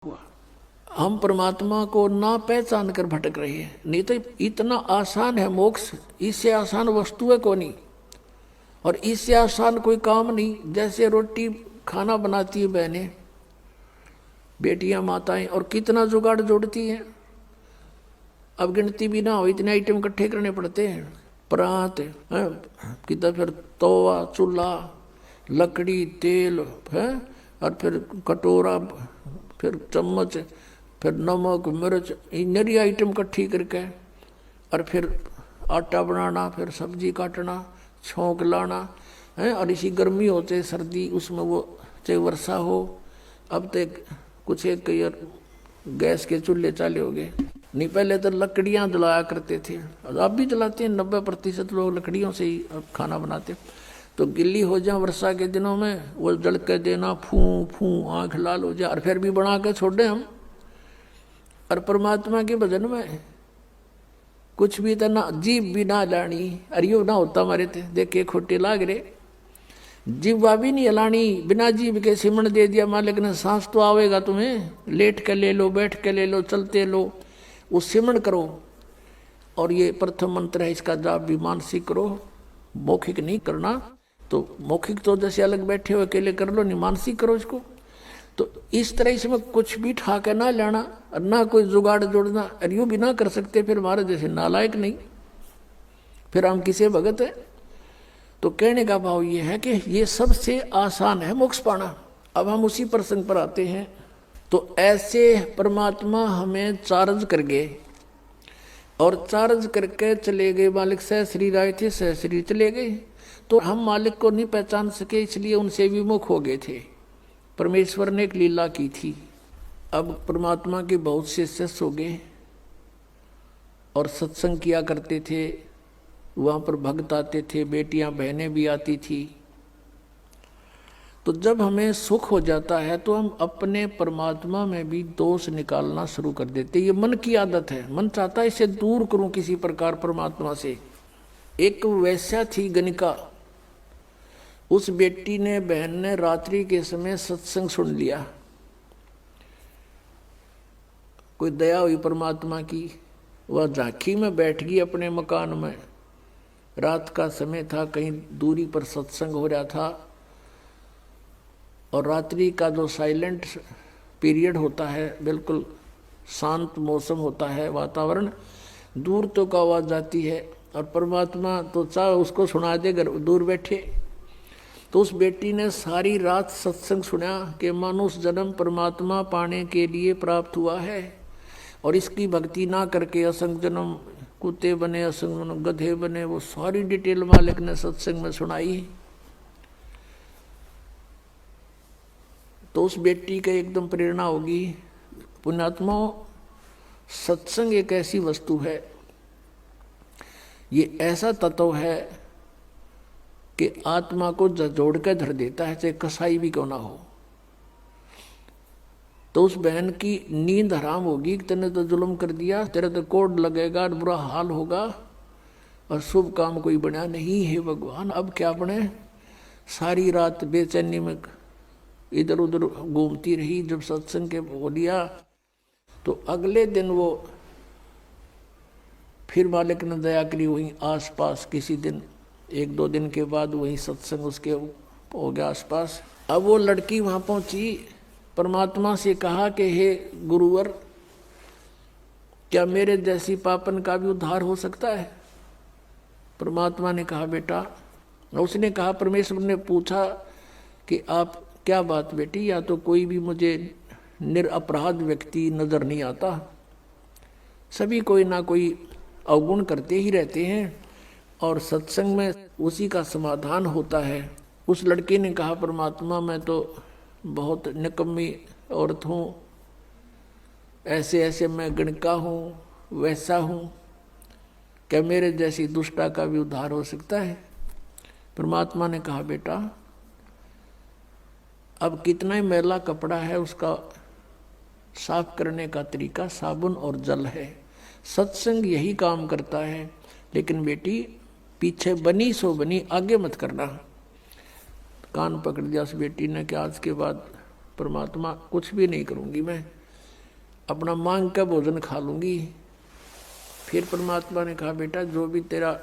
हुआ। हम परमात्मा को ना पहचान कर भटक रहे हैं। नहीं तो इतना आसान है मोक्ष, इससे आसान वस्तु है कोई नहीं, और इससे आसान कोई काम नहीं। जैसे रोटी खाना बनाती है बहनें, बेटियां, माताएं, और कितना जुगाड़ जोड़ती हैं, अब गिनती भी ना हो, इतने आइटम इकट्ठे करने पड़ते हैं। परात कितना, फिर तवा, चूल्हा, लकड़ी, तेल है, और फिर कटोरा, फिर चम्मच, फिर नमक, मिर्च, नरी आइटम इकट्ठी करके, और फिर आटा बनाना, फिर सब्जी काटना, छोंक लाना है। और इसी गर्मी हो चाहे सर्दी, उसमें वो चाहे वर्षा हो। अब तो कुछ एक गैस के चूल्हे चाले हो गए, नहीं पहले तो लकड़ियां जलाया करते थे, और अब भी जलाते हैं। 90% लोग लकड़ियों से ही खाना बनाते। तो गिल्ली हो जाए वर्षा के दिनों में, वो जल के देना, फूं फूं, आँख लाल हो जाए, और फिर भी बना के छोड़े हम। और परमात्मा के भजन में कुछ भी तो ना, जीभ भी ना लानी, अरियो ना होता हमारे थे, देखे खोटे लाग रहे, जीवा भी नहीं हलानी, बिना जीभ के सिमण दे दिया मालिक ने। सांस तो आवेगा तुम्हें, लेट के ले लो, बैठ के ले लो, चलते लो, वो सिमण करो। और ये प्रथम मंत्र है, इसका जाप भी मानसिक करो, मौखिक नहीं करना। तो मौखिक तो जैसे अलग बैठे हो अकेले कर लो, नहीं मानसिक करो इसको। तो इस तरह इसमें कुछ भी ठाके ना लेना, और ना कोई जुगाड़ जोड़ना, और यूँ भी ना कर सकते, फिर हमारे जैसे नालायक नहीं, फिर हम किसे भगत है। तो कहने का भाव ये है कि ये सबसे आसान है मोक्ष पाना। अब हम उसी प्रसंग पर आते हैं। तो ऐसे परमात्मा हमें चार्ज कर गए, और चार्ज करके चले गए। मालिक सहश्री राय थे, सहश्री चले गए, तो हम मालिक को नहीं पहचान सके, इसलिए उनसे विमुख हो गए थे। परमेश्वर ने एक लीला की थी। अब परमात्मा के बहुत से शिष्य हो गए, और सत्संग किया करते थे, वहाँ पर भक्त आते थे, बेटियां बहनें भी आती थी। तो जब हमें सुख हो जाता है तो हम अपने परमात्मा में भी दोष निकालना शुरू कर देते। ये मन की आदत है, मन चाहता है इसे दूर करूं किसी प्रकार परमात्मा से। एक वैश्या थी गणिका, उस बेटी ने, बहन ने रात्रि के समय सत्संग सुन लिया। कोई दया हुई परमात्मा की, वह झांकी में बैठ गई अपने मकान में। रात का समय था, कहीं दूरी पर सत्संग हो रहा था, और रात्रि का जो साइलेंट पीरियड होता है, बिल्कुल शांत मौसम होता है, वातावरण, दूर तो का आवाज़ जाती है, और परमात्मा तो चाहे उसको सुना दे घर दूर बैठे। तो उस बेटी ने सारी रात सत्संग सुना कि मानुष जन्म परमात्मा पाने के लिए प्राप्त हुआ है, और इसकी भक्ति ना करके असंग जन्म कुत्ते बने, असंग जन्म गधे बने। वो सारी डिटेल मालिक ने सत्संग में सुनाई। तो उस बेटी का एकदम प्रेरणा होगी। पुण्यात्माओं, सत्संग एक ऐसी वस्तु है, ये ऐसा तत्व है कि आत्मा को जोड़ कर धर देता है, चाहे कसाई भी क्यों ना हो। तो उस बहन की नींद हराम होगी, तेने तो जुल्म कर दिया, तेरे तो कोड लगेगा, बुरा हाल होगा, और शुभ काम कोई बना नहीं है भगवान, अब क्या बने। सारी रात बेचैनी में इधर उधर घूमती रही। जब सत्संग के बोलिया तो अगले दिन वो फिर मालिक ने दया करी, वहीं आसपास किसी दिन, 1-2 दिन के बाद वहीं सत्संग उसके हो गया आसपास। अब वो लड़की वहाँ पहुँची, परमात्मा से कहा कि हे गुरुवर, क्या मेरे जैसी पापन का भी उद्धार हो सकता है। परमात्मा ने कहा बेटा, उसने कहा, परमेश्वर ने पूछा कि आप क्या बात बेटी, या तो कोई भी मुझे निरपराध व्यक्ति नजर नहीं आता, सभी कोई ना कोई अवगुण करते ही रहते हैं, और सत्संग में उसी का समाधान होता है। उस लड़के ने कहा, परमात्मा मैं तो बहुत निकम्मी औरत हूँ, ऐसे ऐसे मैं गणिका हूँ, वैसा हूँ, क्या मेरे जैसी दुष्टा का भी उद्धार हो सकता है। परमात्मा ने कहा बेटा, अब कितना ही मैला कपड़ा है, उसका साफ करने का तरीका साबुन और जल है। सत्संग यही काम करता है। लेकिन बेटी, पीछे बनी सो बनी, आगे मत करना। कान पकड़ दिया उस बेटी ने कि आज के बाद परमात्मा कुछ भी नहीं करूंगी मैं, अपना मांग का भोजन खा लूँगी। फिर परमात्मा ने कहा बेटा जो भी तेरा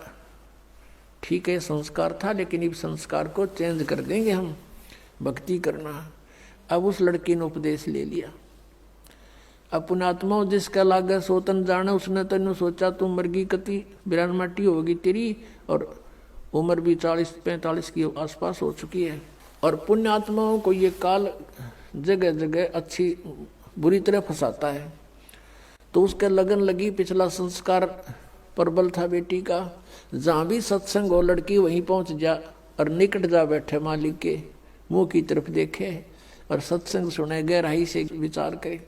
ठीक है संस्कार था, लेकिन इस संस्कार को चेंज कर देंगे हम, भक्ति करना। अब उस लड़की ने उपदेश ले लिया। अब पुण्यात्मा जिसका लागे सोतन जाने, उसने तेन सोचा तू मरगी कति बिरान माटी होगी तेरी, और उम्र भी 40-45 के आसपास हो चुकी है। और पुण्यात्माओं को ये काल जगह जगह अच्छी बुरी तरह फंसाता है। तो उसके लगन लगी, पिछला संस्कार प्रबल था बेटी का, जहाँ भी सत्संग हो लड़की वहीं पहुँच जा और निकट जा बैठे मालिक के मुंह की तरफ देखे और सत्संग सुने, गहराई से विचार करे।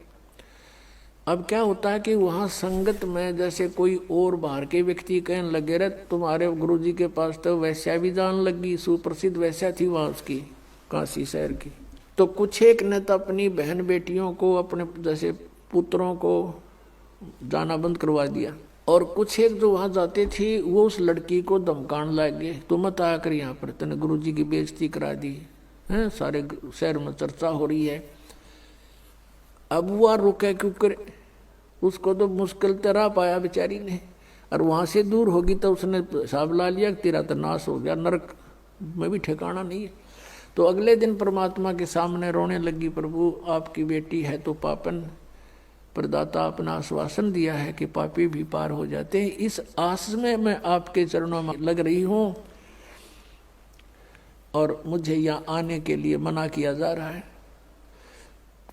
अब क्या होता है कि वहाँ संगत में जैसे कोई और बाहर के व्यक्ति कहने लगे रहे तुम्हारे गुरुजी के पास तो वैश्या भी जान लगी, सुप्रसिद्ध वैश्या थी वहाँ उसकी काशी शहर की। तो कुछ एक ने तो अपनी बहन बेटियों को, अपने जैसे पुत्रों को जाना बंद करवा दिया, और कुछ एक जो वहाँ जाते थे वो उस लड़की को धमकाने लग गए, तो मत आया कर यहाँ पर, तूने गुरुजी की बेइज्जती करा दी है, सारे शहर में चर्चा हो रही है। अब वो रुके क्योंकि उसको तो मुश्किल तरह पाया बेचारी ने, और वहाँ से दूर होगी तो उसने हिसाब ला लिया कि तेरा तो नाश हो गया, नरक में भी ठिकाना नहीं है। तो अगले दिन परमात्मा के सामने रोने लगी, प्रभु आपकी बेटी है तो पापन, प्रदाता अपना आश्वासन दिया है कि पापी भी पार हो जाते हैं, इस आस में मैं आपके चरणों में लग रही हूँ और मुझे यहाँ आने के लिए मना किया जा रहा है।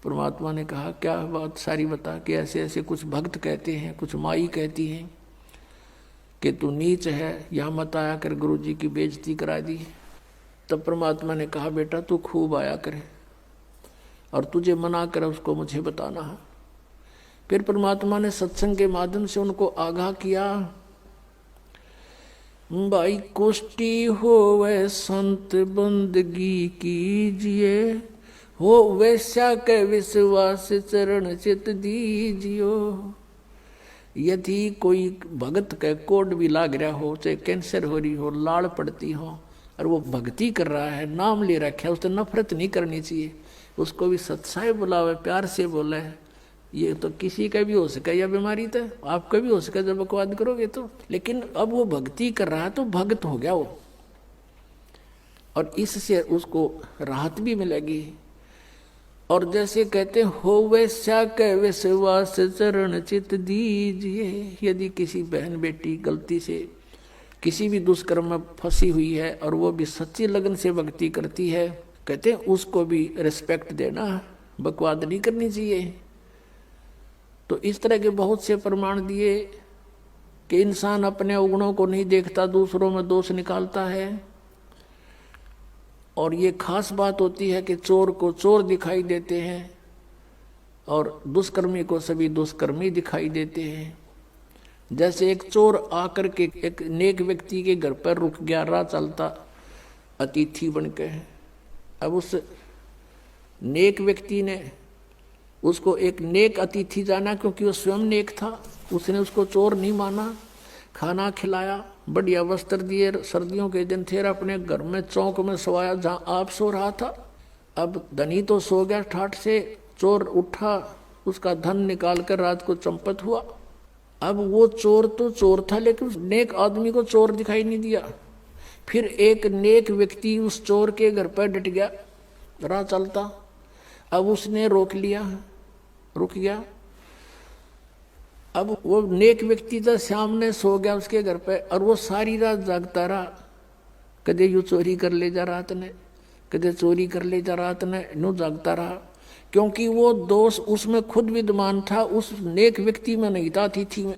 परमात्मा ने कहा क्या बात सारी बता, कि ऐसे ऐसे कुछ भक्त कहते हैं, कुछ माई कहती हैं कि तू नीच है, यहाँ मत आया कर, गुरुजी की बेइज्जती करा दी। तब परमात्मा ने कहा बेटा तू खूब आया करे, और तुझे मना करे उसको मुझे बताना है। फिर परमात्मा ने सत्संग के माध्यम से उनको आगाह किया, भाई कुष्टी हो वह संत बंदगी कीजिए, हो वैश्या के विश्वास चरण चित दीजियो। यदि कोई भगत के कोड भी लाग रहा हो, चाहे कैंसर हो रही हो, लाड़ पड़ती हो, और वो भक्ति कर रहा है, नाम ले रखा है, उससे नफरत नहीं करनी चाहिए, उसको भी सत्साय बुलावे, प्यार से बोले। ये तो किसी का भी हो सके यह बीमारी, तो आपका भी हो सके जब बकवाद करोगे तो। लेकिन अब वो भक्ति कर रहा है तो भक्त हो गया वो, और इससे उसको राहत भी मिलेगी। और जैसे कहते हो वैश्या के विश्वास चरण चित दीजिए, यदि किसी बहन बेटी गलती से किसी भी दुष्कर्म में फंसी हुई है और वो भी सच्ची लगन से भक्ति करती है, कहते हैं उसको भी रिस्पेक्ट देना, बकवाद नहीं करनी चाहिए। तो इस तरह के बहुत से प्रमाण दिए कि इंसान अपने अवगुणों को नहीं देखता, दूसरों में दोष निकालता है। और ये खास बात होती है कि चोर को चोर दिखाई देते हैं और दुष्कर्मी को सभी दुष्कर्मी दिखाई देते हैं। जैसे एक चोर आकर के एक नेक व्यक्ति के घर पर रुक गया, राह चलता अतिथि बन के। अब उस नेक व्यक्ति ने उसको एक नेक अतिथि जाना, क्योंकि वो स्वयं नेक था, उसने उसको चोर नहीं माना, खाना खिलाया, बढ़िया वस्त्र दिए, सर्दियों के दिन थे, अपने घर में चौक में सोया जहाँ आप सो रहा था। अब धनी तो सो गया ठाठ से, चोर उठा, उसका धन निकाल कर रात को चंपत हुआ। अब वो चोर तो चोर था, लेकिन उस नेक आदमी को चोर दिखाई नहीं दिया। फिर एक नेक व्यक्ति उस चोर के घर पर डट गया, राह चलता। अब उसने रोक लिया, रुक गया। अब वो नेक व्यक्ति तो सामने सो गया उसके घर पे, और वो सारी रात जागता रहा, कदे यूँ चोरी कर ले जा रात ने, कदे चोरी कर ले जा रात ने, यूँ जागता रहा। क्योंकि वो दोष उसमें खुद विद्यमान था, उस नेक व्यक्ति में नहीं था, अतिथि में।